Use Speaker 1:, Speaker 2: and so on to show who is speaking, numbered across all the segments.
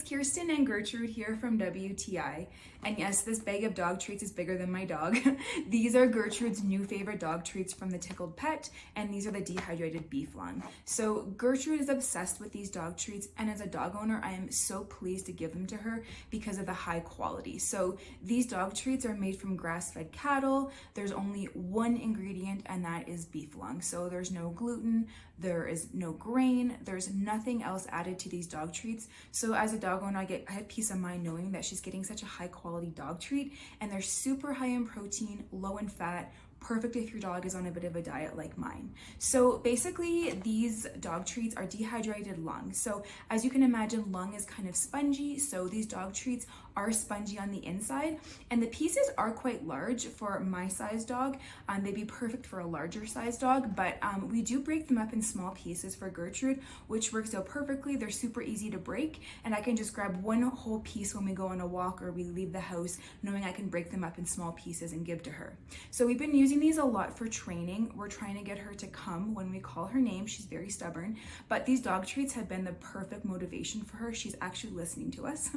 Speaker 1: it's Kirsten and Gertrude here from WTI. And yes, this bag of dog treats is bigger than my dog. These are Gertrude's new favorite dog treats from the TickledPet, and these are the dehydrated beef lung. So Gertrude is obsessed with these dog treats, and as a dog owner, I am so pleased to give them to her because of the high quality. So these dog treats are made from grass-fed cattle. There's only one ingredient, and that is beef lung. So there's no gluten, there is no grain, there's nothing else added to these dog treats. So as a dog owner, I have peace of mind knowing that she's getting such a high quality dog treat, and they're super high in protein, low in fat, perfect if your dog is on a bit of a diet like mine. So basically these dog treats are dehydrated lung. So as you can imagine, lung is kind of spongy, so these dog treats are spongy on the inside, and the pieces are quite large for my size dog. They'd be perfect for a larger size dog, but we do break them up in small pieces for Gertrude, which works out perfectly. They're super easy to break, and I can just grab one whole piece when we go on a walk or we leave the house, knowing I can break them up in small pieces and give to her. So we've been using these a lot for training. We're trying to get her to come when we call her name. She's very stubborn, but these dog treats have been the perfect motivation for her. She's actually listening to us.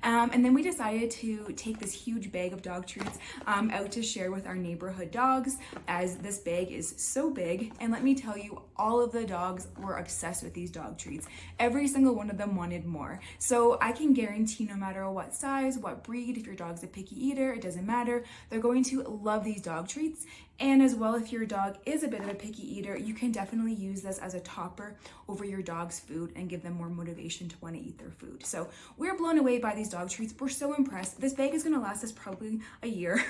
Speaker 1: And then we decided to take this huge bag of dog treats out to share with our neighborhood dogs, as this bag is so big. And let me tell you, all of the dogs were obsessed with these dog treats. Every single one of them wanted more. So I can guarantee no matter what size, what breed, if your dog's a picky eater, it doesn't matter, they're going to love these dog treats. And as well, if your dog is a bit of a picky eater, you can definitely use this as a topper over your dog's food and give them more motivation to want to eat their food. So we're blown away by these dog treats. We're so impressed. This bag is going to last us probably a year,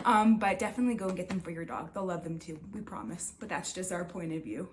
Speaker 1: but definitely go and get them for your dog. They'll love them too, we promise. But that's just our point of view.